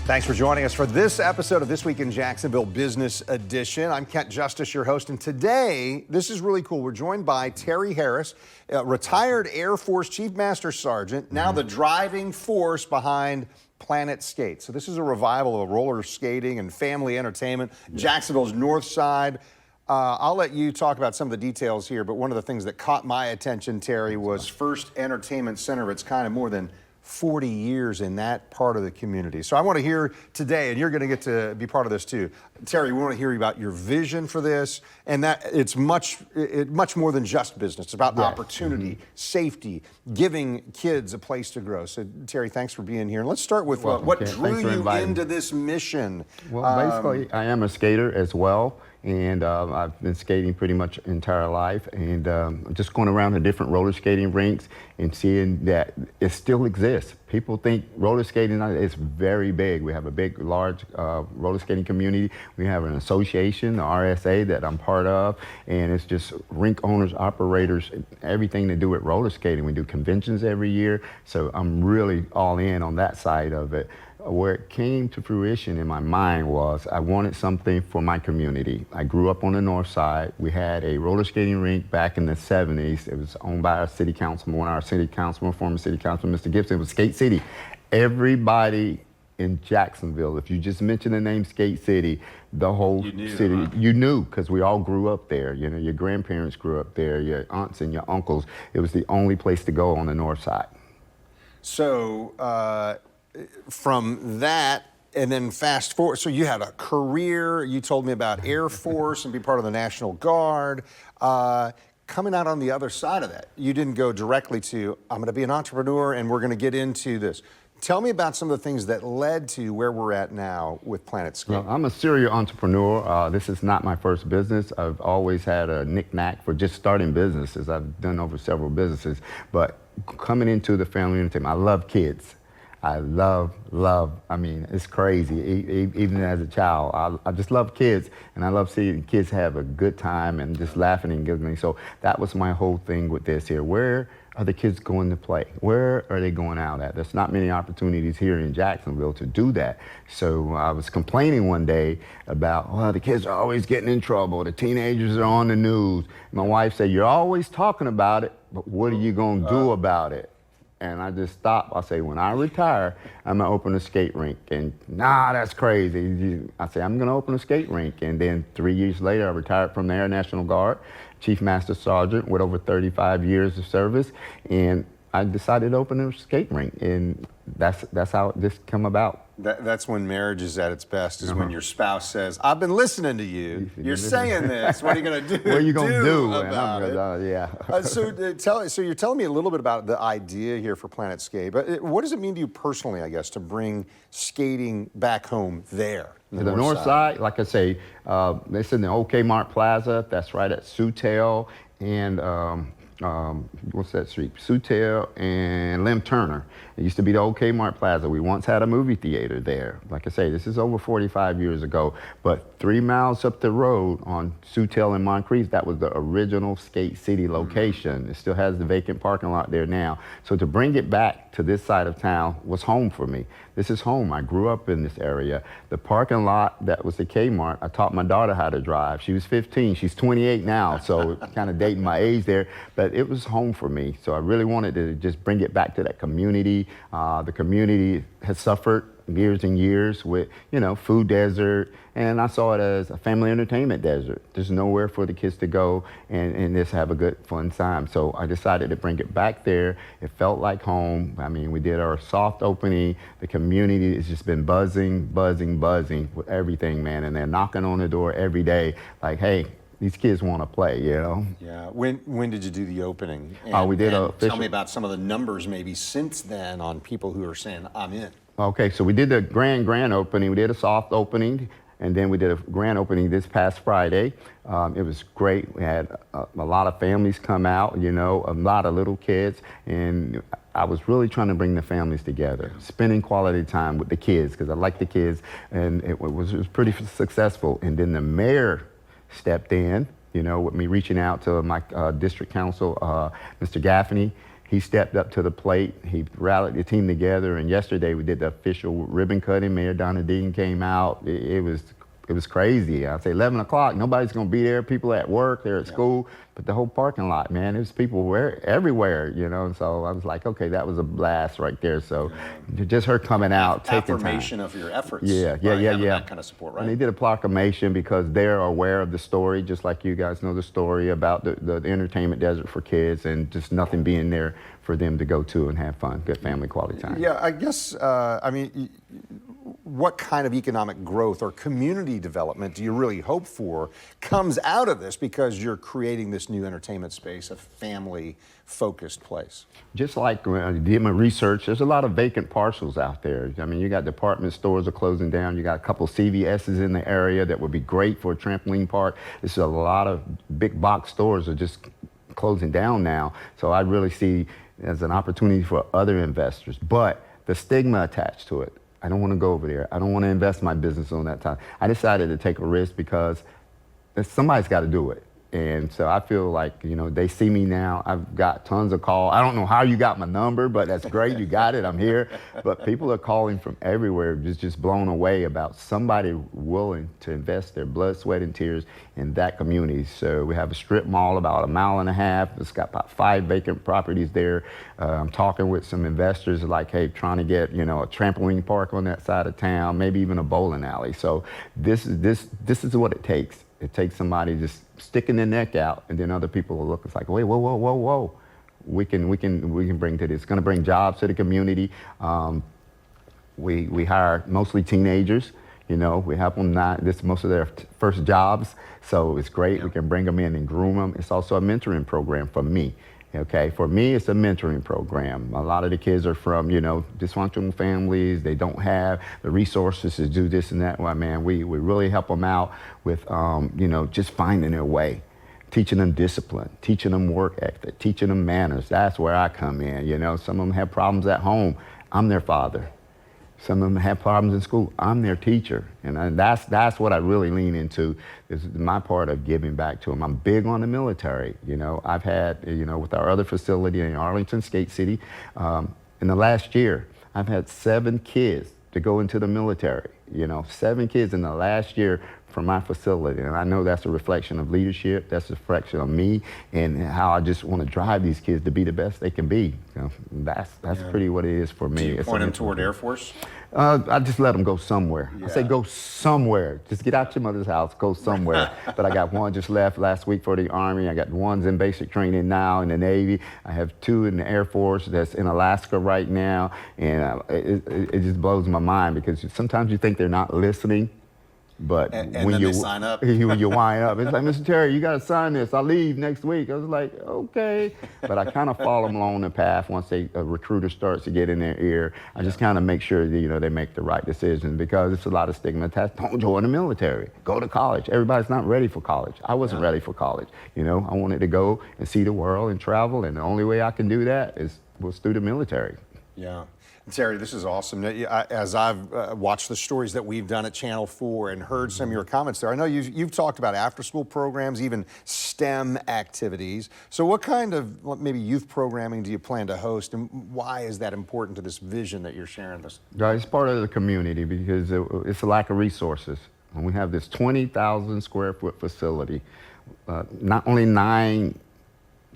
Thanks for joining us for this episode of This Week in Jacksonville Business Edition. I'm Kent Justice, your host, and today, this is really cool. We're joined by Terry Harris, retired Air Force Chief Master Sergeant, now the driving force behind Planet Skate. So this is a revival of roller skating and family entertainment. Jacksonville's Northside. I'll let you talk about some of the details here, but one of the things that caught my attention, Terry, was first entertainment center of its kind in more than 40 years in that part of the community. So I want to hear today, and you're going to get to be part of this too. Terry, we want to hear about your vision for this, and that it's much more than just business. It's about opportunity, safety, giving kids a place to grow. So Terry, thanks for being here. And let's start with what drew you into this mission. Well, basically, I am a skater as well. And I've been skating pretty much entire life, and just going around to different roller skating rinks and seeing that it still exists. People think roller skating is very big. We have a big, large roller skating community. We have an association, the RSA, that I'm part of, and it's just rink owners, operators, everything to do with roller skating. We do conventions every year, so I'm really all in on that side of it. Where it came to fruition in my mind was I wanted something for my community. I grew up on the north side. We had a roller skating rink back in the 70s. It was owned by our city councilman, one of our city councilman, former city councilman, Mr. Gibson. It was Skate City. Everybody in Jacksonville, if you just mention the name Skate City, the whole city, you knew, because we all grew up there. You know, your grandparents grew up there, your aunts and your uncles. It was the only place to go on the north side. So, from that, and then fast forward, so you had a career, you told me about Air Force and be part of the National Guard. Coming out on the other side of that, you didn't go directly to, I'm gonna be an entrepreneur and we're gonna get into this. Tell me about some of the things that led to where we're at now with Planet Skate. Well, I'm a serial entrepreneur. This is not my first business. I've always had a knick-knack for just starting businesses. I've done over several businesses, but coming into the family entertainment, I love kids. I love, I mean, it's crazy. Even as a child, I just love kids, and I love seeing kids have a good time and just laughing and giggling. So that was my whole thing with this here. Where are the kids going to play? Where are they going out at? There's not many opportunities here in Jacksonville to do that. So I was complaining one day about, well, the kids are always getting in trouble. The teenagers are on the news. My wife said, you're always talking about it, but what are you going to do about it? And I just stopped. I say, when I retire, I'm gonna open a skate rink. And nah, that's crazy. I say, I'm gonna open a skate rink. And then 3 years later, I retired from the Air National Guard, Chief Master Sergeant with over 35 years of service. And I decided to open a skate rink. And that's how it just come about. That's when marriage is at its best, is when your spouse says, I've been listening to you. You're saying this. What are you going to do? What are you going to do about it? So you're telling me a little bit about the idea here for Planet Skate. But what does it mean to you personally, I guess, to bring skating back home there? The north side, like I say, it's in the OK Mart Plaza. That's right at Sutel and what's that street? Sutel and Lim Turner. It used to be the OK Mart Plaza. We once had a movie theater there. Like I say, this is over 45 years ago, but 3 miles up the road on Sutel and Moncrief, that was the original Skate City location. It still has the vacant parking lot there now. So to bring it back to this side of town was home for me. This is home. I grew up in this area. The parking lot that was the Kmart, I taught my daughter how to drive. She was 15, she's 28 now, so kind of dating my age there, but it was home for me. So I really wanted to just bring it back to that community. The community has suffered years and years with, you know, food desert, and I saw it as a family entertainment desert. There's nowhere for the kids to go and just have a good, fun time. So I decided to bring it back there. It felt like home. I mean, we did our soft opening. The community has just been buzzing with everything, man, and they're knocking on the door every day like, hey, these kids want to play, you know? Yeah. When did you do the opening? We did tell me about some of the numbers maybe since then on people who are saying, I'm in. Okay, so we did the grand opening. We did a soft opening, and then we did a grand opening this past Friday. It was great. We had a lot of families come out, you know, a lot of little kids, and I was really trying to bring the families together, spending quality time with the kids, because I like the kids, and it was pretty successful. And then the mayor stepped in, you know, with me reaching out to my district council, Mr. Gaffney, he stepped up to the plate. He rallied the team together, and yesterday we did the official ribbon cutting. Mayor Donna Dean came out. It was crazy. I say 11 o'clock, nobody's gonna be there. People at work, they're at school, but the whole parking lot, man, there's people everywhere, you know. And so I was like, okay, that was a blast right there. So just her coming out, taking affirmation time. of your efforts. Yeah. That kind of support, right? And they did a proclamation because they're aware of the story, just like you guys know the story about the entertainment desert for kids and just nothing being there for them to go to and have fun, good family quality time. Yeah, I guess, I mean, what kind of economic growth or community development do you really hope for comes out of this because you're creating this new entertainment space, a family-focused place? Just like when I did my research, there's a lot of vacant parcels out there. I mean, you got department stores are closing down. You got a couple CVS's in the area that would be great for a trampoline park. There's a lot of big box stores are just closing down now. So I really see as an opportunity for other investors. But the stigma attached to it, I don't want to go over there. I don't want to invest my business on that time. I decided to take a risk because somebody's got to do it. And so I feel like, you know, they see me now. I've got tons of calls. I don't know how you got my number, but that's great. You got it. I'm here. But people are calling from everywhere, just blown away about somebody willing to invest their blood, sweat, and tears in that community. So we have a strip mall about 1.5 miles. It's got about 5 vacant properties there. I'm talking with some investors like, hey, trying to get, you know, a trampoline park on that side of town, maybe even a bowling alley. So this is what it takes. It takes somebody just sticking their neck out, and then other people will look. It's like, wait, whoa. We can bring to this. It's going to bring jobs to the community. We hire mostly teenagers. You know, we help them most of their first jobs. So it's great. We can bring them in and groom them. It's also a mentoring program for me. Okay, for me, it's a mentoring program. A lot of the kids are from, you know, dysfunctional families. They don't have the resources to do this and that. Well, man, we really help them out with, you know, just finding their way, teaching them discipline, teaching them work ethic, teaching them manners. That's where I come in. You know, some of them have problems at home. I'm their father. Some of them have problems in school. I'm their teacher. And that's what I really lean into, is my part of giving back to them. I'm big on the military. You know, I've had, you know, with our other facility in Arlington, Skate City, in the last year, I've had 7 kids to go into the military. You know, 7 kids in the last year from my facility. And I know that's a reflection of leadership. That's a reflection of me and how I just want to drive these kids to be the best they can be. You know, that's pretty what it is for me. Do you point them toward Air Force? I just let them go somewhere. I say go somewhere. Just get out your mother's house, go somewhere. But I got one just left last week for the Army. I got ones in basic training now in the Navy. I have 2 in the Air Force that's in Alaska right now. And it just blows my mind because sometimes you think they're not listening. But and when then you they sign up. when you wind up, it's like, Mr. Terry, you got to sign this. I leave next week. I was like, okay. But I kind of follow them along the path once a recruiter starts to get in their ear. I just kind of make sure that, you know, they make the right decisions because it's a lot of stigma attached. Don't join the military. Go to college. Everybody's not ready for college. I wasn't ready for college. You know, I wanted to go and see the world and travel, and the only way I can do that was through the military. Yeah. Terry, this is awesome. As I've watched the stories that we've done at Channel 4 and heard some of your comments there, I know you've talked about after-school programs, even STEM activities. So what kind of maybe youth programming do you plan to host, and why is that important to this vision that you're sharing this? It's part of the community because it's a lack of resources. When we have this 20,000 square foot facility, not only 9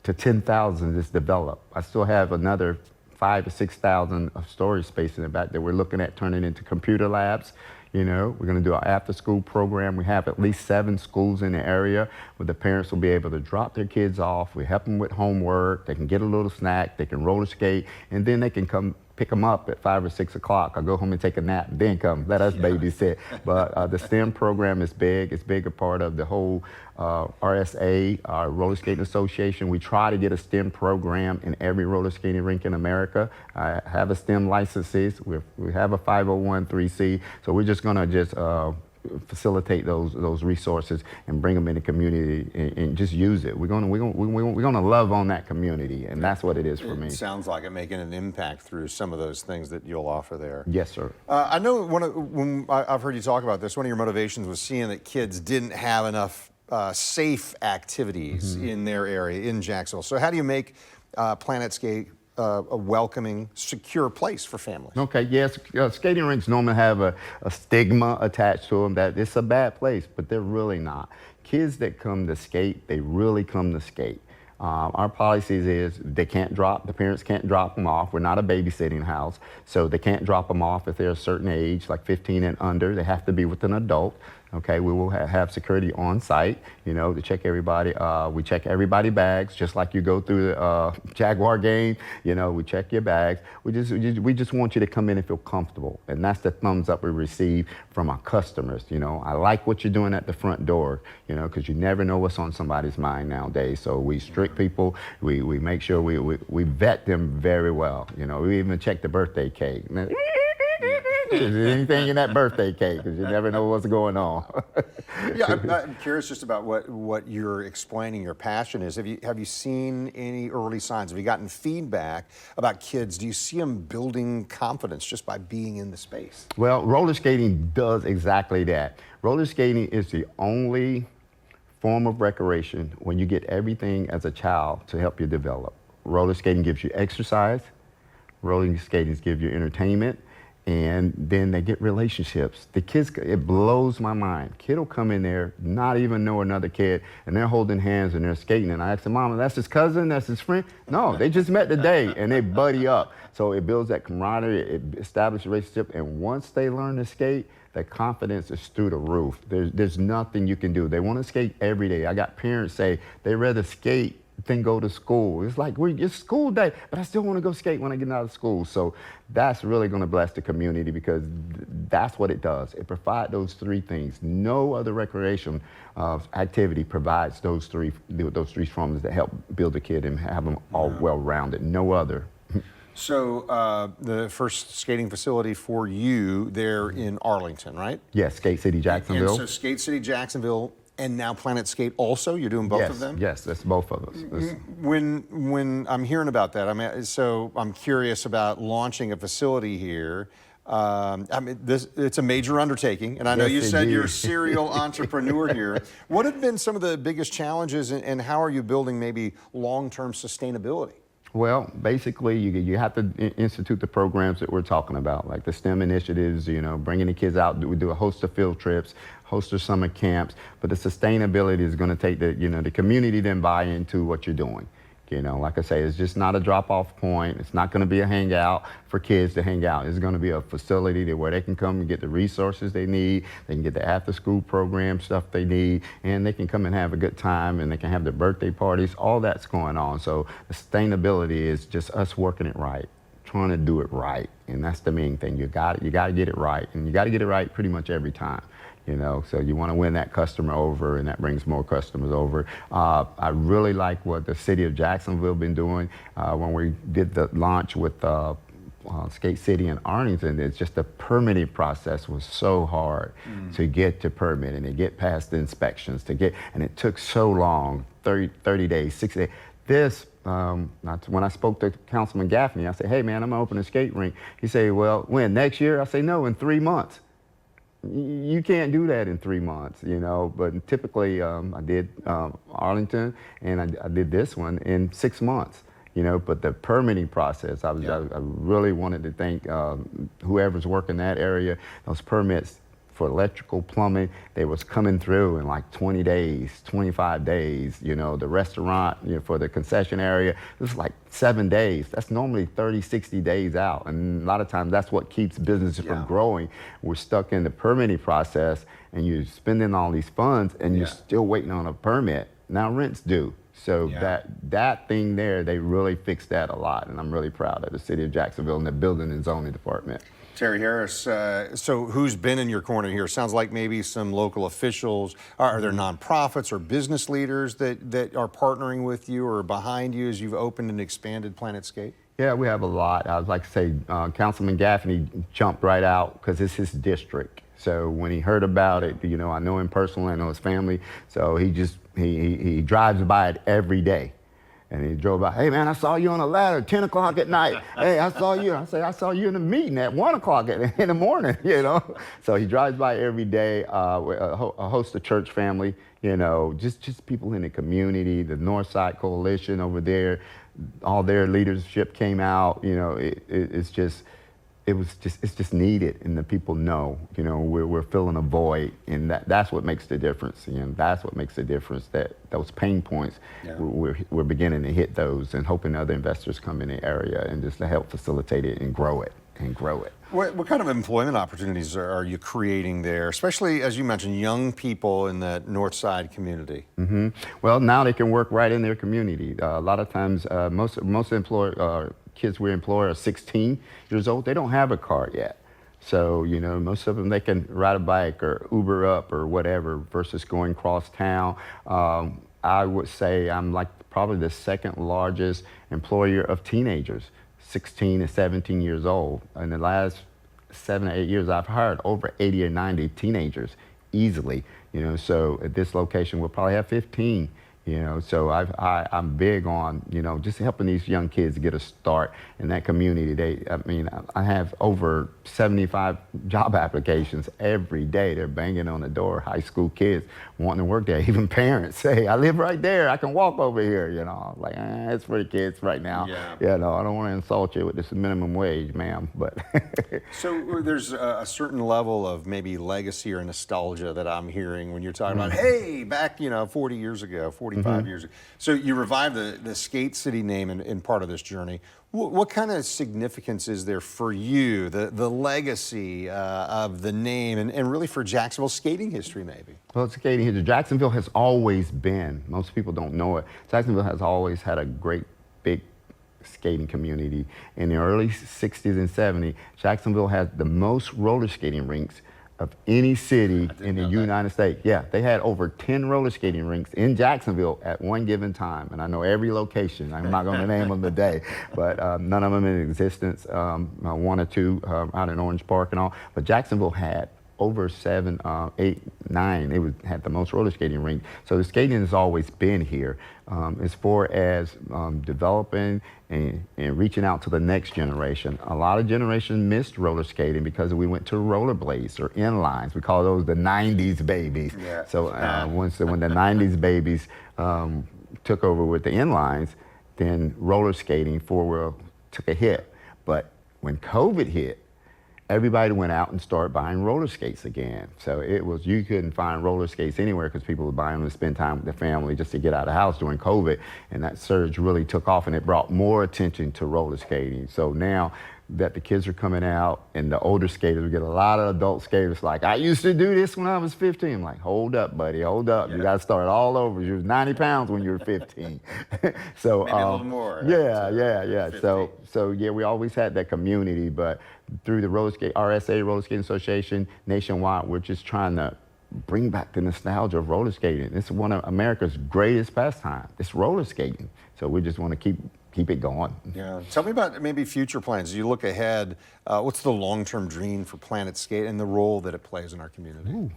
to 10,000 is developed. I still have another 5,000 to 6,000 of storage space in the back that we're looking at turning into computer labs. You know, we're going to do our after-school program. We have at least 7 schools in the area where the parents will be able to drop their kids off. We help them with homework. They can get a little snack. They can roller skate, and then they can come pick them up at 5 or 6 o'clock. I'll go home and take a nap, then come let us babysit. But the STEM program is big. It's big a part of the whole RSA, our Roller Skating Association. We try to get a STEM program in every roller skating rink in America. I have a STEM licenses. We have a 501(c)(3), so we're just gonna facilitate those resources and bring them in the community and just use it. We're gonna love on that community, and that's what it is for me. It sounds like it, making an impact through some of those things that you'll offer there. Yes, sir. I know when I've heard you talk about this, one of your motivations was seeing that kids didn't have enough safe activities in their area in Jacksonville. So how do you make Planetscape a welcoming, secure place for families. Okay, yes, skating rinks normally have a stigma attached to them that it's a bad place, but they're really not. Kids that come to skate, they really come to skate. Our policies is the parents can't drop them off. We're not a babysitting house, so they can't drop them off if they're a certain age, like 15 and under. They have to be with an adult. Okay, we will have security on site, to check everybody. We check everybody's bags, just like you go through the Jaguar game. We check your bags. We just want you to come in and feel comfortable, and that's the thumbs up we receive from our customers. I like what you're doing at the front door, because you never know what's on somebody's mind nowadays. So we strict people. We make sure we vet them very well. We even check the birthday cake. Is there anything in that birthday cake? Because you never know what's going on. Yeah, I'm curious just about what you're explaining, your passion is. Have you seen any early signs? Have you gotten feedback about kids? Do you see them building confidence just by being in the space? Well, roller skating does exactly that. Roller skating is the only form of recreation when you get everything as a child to help you develop. Roller skating gives you exercise. Roller skating gives you entertainment. And then they get relationships. The kids, it blows my mind. Kid will come in there, not even know another kid, and they're holding hands and they're skating. And I ask them, Mama, that's his cousin, that's his friend? No, they just met today and they buddy up. So it builds that camaraderie, it establishes a relationship, and once they learn to skate, their confidence is through the roof. There's nothing you can do. They want to skate every day. I got parents say they rather skate than go to school. It's like, it's school day, but I still want to go skate when I get out of school. So that's really going to bless the community, because that's what it does. It provides those three things. No other recreation activity provides those three forms that help build a kid and have them all well-rounded. No other. So the first skating facility for you there in Arlington, right? Yes, Skate City, Jacksonville. And so Skate City, Jacksonville, and now Planet Skate also? You're doing both of them? Yes, that's both of us. When I'm hearing about that, I'm curious about launching a facility here. It's a major undertaking, and I know you said you're a serial entrepreneur here. What have been some of the biggest challenges, and how are you building maybe long-term sustainability? Well, basically, you have to institute the programs that we're talking about, like the STEM initiatives, bringing the kids out. We do a host of field trips, host of summer camps, but the sustainability is going to take the community then buy into what you're doing. Like I say, it's just not a drop-off point. It's not going to be a hangout for kids to hang out. It's going to be a facility where they can come and get the resources they need. They can get the after-school program stuff they need, and they can come and have a good time, and they can have their birthday parties. All that's going on. So the sustainability is just us working it right, trying to do it right, and that's the main thing. You got to get it right, and you got to get it right pretty much every time. So you want to win that customer over, and that brings more customers over. I really like what the city of Jacksonville been doing when we did the launch with Skate City and Arlington. It's just the permitting process was so hard to get to permit and to get past the inspections and it took so long, 30 days, 60 days. This, when I spoke to Councilman Gaffney, I said, hey man, I'm gonna open a skate rink. He said, well, when, next year? I say, no, in 3 months. You can't do that in 3 months, but typically I did Arlington, and I did this one in 6 months, but the permitting process, I really wanted to thank whoever's working that area. Those permits for electrical, plumbing, they was coming through in like 20 days, 25 days. The restaurant, for the concession area, it was like 7 days. That's normally 30, 60 days out. And a lot of times that's what keeps businesses from growing. We're stuck in the permitting process, and you're spending all these funds, and you're still waiting on a permit. Now rent's due. So that thing there, they really fixed that a lot. And I'm really proud of the city of Jacksonville and the building and zoning department. Terry Harris, so who's been in your corner here? Sounds like maybe some local officials. Are there nonprofits or business leaders that are partnering with you or behind you as you've opened and expanded Planet Skate? Yeah, we have a lot. I would like to say Councilman Gaffney jumped right out because it's his district. So when he heard about it, I know him personally, I know his family. So he drives by it every day. And he drove by, hey man, I saw you on a ladder, 10 o'clock at night. Hey, I saw you. I say, I saw you in a meeting at 1 o'clock in the morning, So he drives by every day, a host of church family, just people in the community, the Northside Coalition over there. all their leadership came out. You know, it's just needed, and the people know, you know, we're filling a void, and that's what makes the difference, and that's what makes the difference, that those pain points, we're beginning to hit those, and hoping other investors come in the area and just to help facilitate it and grow it. What kind of employment opportunities are you creating there, especially, as you mentioned, young people in the Northside community? Mm-hmm. Well, now they can work right in their community. A lot of times, most kids we employ are 16 years old. They don't have a car yet. So, you know, most of them, they can ride a bike or Uber up or whatever versus going cross town. I would say I'm like probably the second largest employer of teenagers, 16 and 17 years old. In the last 7 or 8 years, I've hired over 80 or 90 teenagers easily, you know, so at this location, we'll probably have 15. You know, so I'm big on, you know, just helping these young kids get a start in that community. I have over 75 job applications every day. They're banging on the door, high school kids wanting to work there. Even parents say, I live right there, I can walk over here, you know. Like, it's for the kids right now. Yeah. You know, I don't want to insult you with this minimum wage, ma'am, but. So there's a certain level of maybe legacy or nostalgia that I'm hearing when you're talking about, hey, back, you know, 40 years ago, 45 years ago. So you revived the Skate City name in part of this journey. What kind of significance is there for you, the legacy of the name, and really for Jacksonville skating history, maybe? Well, skating history. Jacksonville has always been, most people don't know it, Jacksonville has always had a great, big skating community. In the early 60s and 70s, Jacksonville had the most roller skating rinks of any city in the United States. Yeah, they had over 10 roller skating rinks in Jacksonville at one given time. And I know every location. I'm not going to name them today, but none of them in existence. One or two out in Orange Park and all. But Jacksonville had over 7, 8, 9. It had the most roller skating rink. So the skating has always been here. As far as developing and reaching out to the next generation. A lot of generations missed roller skating because we went to rollerblades or inlines. We call those the 90s babies. Yeah. So when the 90s babies took over with the inlines, then roller skating, four-wheel, took a hit. But when COVID hit, everybody went out and started buying roller skates again. So you couldn't find roller skates anywhere because people were buying them to spend time with their family just to get out of the house during COVID. And that surge really took off, and it brought more attention to roller skating. So now that the kids are coming out and the older skaters, we get a lot of adult skaters like, I used to do this when I was 15. I'm like, hold up, buddy, hold up. Yeah. You got to start all over. You was 90 pounds when you were 15. So maybe a little more. Yeah. So yeah, we always had that community, but through the RSA, Roller Skating Association, nationwide, we're just trying to bring back the nostalgia of roller skating. It's one of America's greatest pastimes. It's roller skating. So we just want to keep it going. Yeah. Tell me about maybe future plans. As you look ahead, what's the long-term dream for Planet Skate and the role that it plays in our community?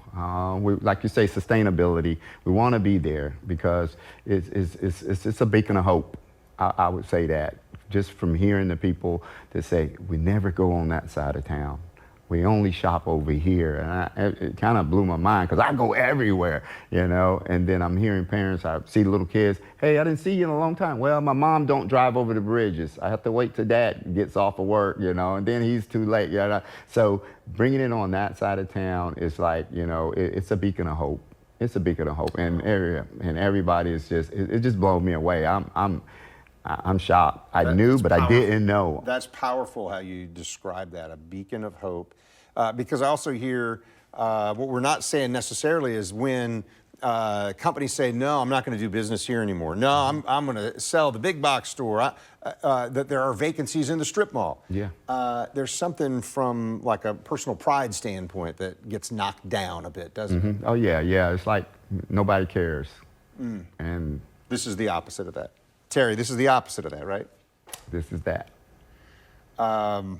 Like you say, sustainability. We want to be there because it's a beacon of hope. I would say that. Just from hearing the people that say, we never go on that side of town. We only shop over here. And it kind of blew my mind because I go everywhere, you know. And then I'm hearing parents, I see little kids, hey, I didn't see you in a long time. Well, my mom don't drive over the bridges. I have to wait till dad gets off of work, you know, and then he's too late. You know? So bringing it on that side of town is like, you know, it's a beacon of hope. It's a beacon of hope. And everybody is just, it just blows me away. I'm shocked. I knew, but I didn't know. That's powerful how you describe that, a beacon of hope. Because I also hear what we're not saying necessarily is when companies say, no, I'm not going to do business here anymore. No, I'm going to sell the big box store. That there are vacancies in the strip mall. Yeah. There's something from like a personal pride standpoint that gets knocked down a bit, doesn't it? Oh, yeah. It's like nobody cares. And this is the opposite of that. Terry, this is the opposite of that, right? This is that. I'm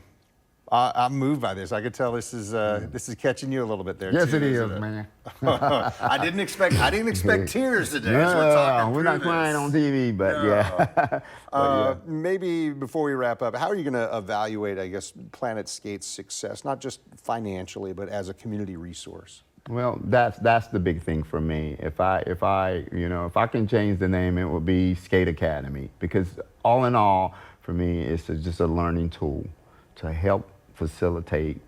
moved by this. I could tell this is catching you a little bit there. Yes, too, it is, man. I didn't expect tears today. No, we're not crying on TV, but no. yeah. Maybe before we wrap up, how are you going to evaluate, I guess, Planet Skate's success, not just financially, but as a community resource? Well, that's the big thing for me. If I can change the name, it would be Skate Academy, because all in all, for me, it's just a learning tool to help facilitate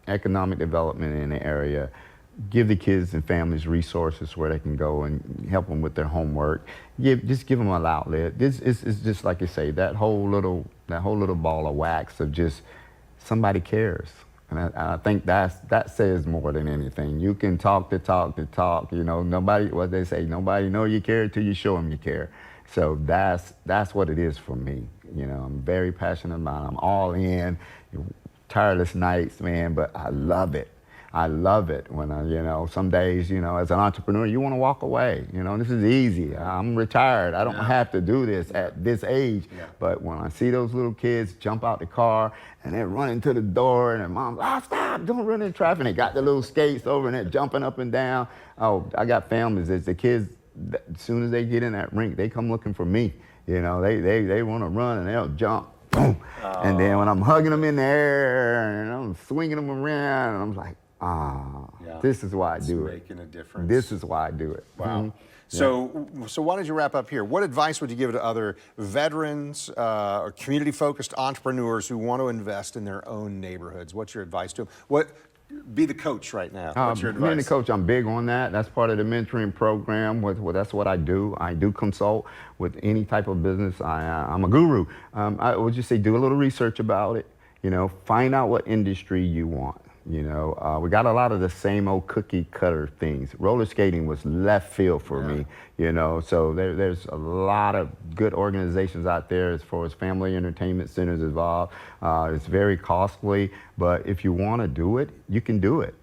economic development in the area, give the kids and families resources where they can go and help them with their homework. Just give them an outlet. This is just like you say, that whole little ball of wax of just somebody cares. And I think that says more than anything. You can talk the talk, you know, what they say, nobody know you care till you show them you care. So that's what it is for me. You know, I'm very passionate about it. I'm all in, tireless nights, man, but I love it. I love it when some days, as an entrepreneur, you want to walk away. This is easy. I'm retired. I don't have to do this at this age. Yeah. But when I see those little kids jump out the car and they're running to the door and their mom's, stop, don't run in traffic. And they got the little skates over and they're jumping up and down. Oh, I got families. It's the kids, as soon as they get in that rink, they come looking for me. They want to run and they'll jump. Boom. Oh. And then when I'm hugging them in the air and I'm swinging them around, and I'm like, this is why I do it. Making a difference. This is why I do it. Wow. Mm-hmm. So why don't you wrap up here? What advice would you give to other veterans or community-focused entrepreneurs who want to invest in their own neighborhoods? What's your advice to them? Be the coach right now. What's your advice? Being the coach, I'm big on that. That's part of the mentoring program. That's what I do. I do consult with any type of business. I'm a guru. I would just say do a little research about it. Find out what industry you want. We got a lot of the same old cookie cutter things. Roller skating was left field for me, so there's a lot of good organizations out there as far as family entertainment centers involved. It's very costly, but if you want to do it, you can do it.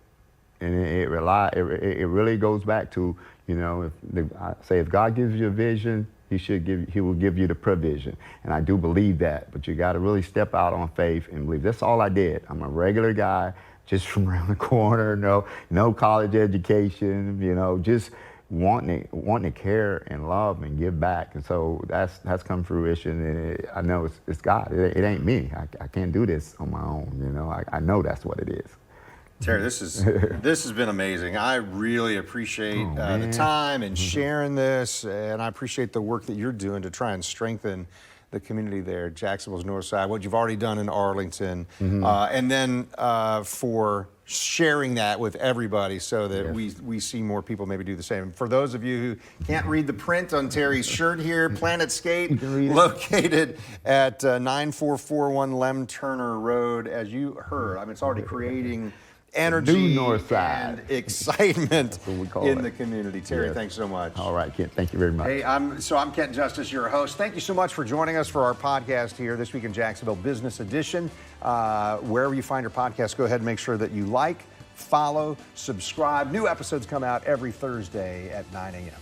And it really goes back to, if God gives you a vision, He will give you the provision. And I do believe that, but you got to really step out on faith and believe. That's all I did. I'm a regular guy, just from around the corner, no college education, just wanting to care and love and give back. And so that's come fruition. And I know it's God. It ain't me. I can't do this on my own. I know that's what it is. Terry, this has been amazing. I really appreciate the time and sharing this, and I appreciate the work that you're doing to try and strengthen the community there, Jacksonville's Northside, what you've already done in Arlington, and then for sharing that with everybody so that we see more people maybe do the same. For those of you who can't read the print on Terry's shirt here, Planet Skate, located at 9441 Lem Turner Road. As you heard, it's already creating energy and excitement in the community. Terry, thanks so much. All right, Kent, thank you very much. Hey, I'm Kent Justice, your host. Thank you so much for joining us for our podcast here this week in Jacksonville Business Edition. Wherever you find your podcast, go ahead and make sure that you like, follow, subscribe. New episodes come out every Thursday at 9 a.m.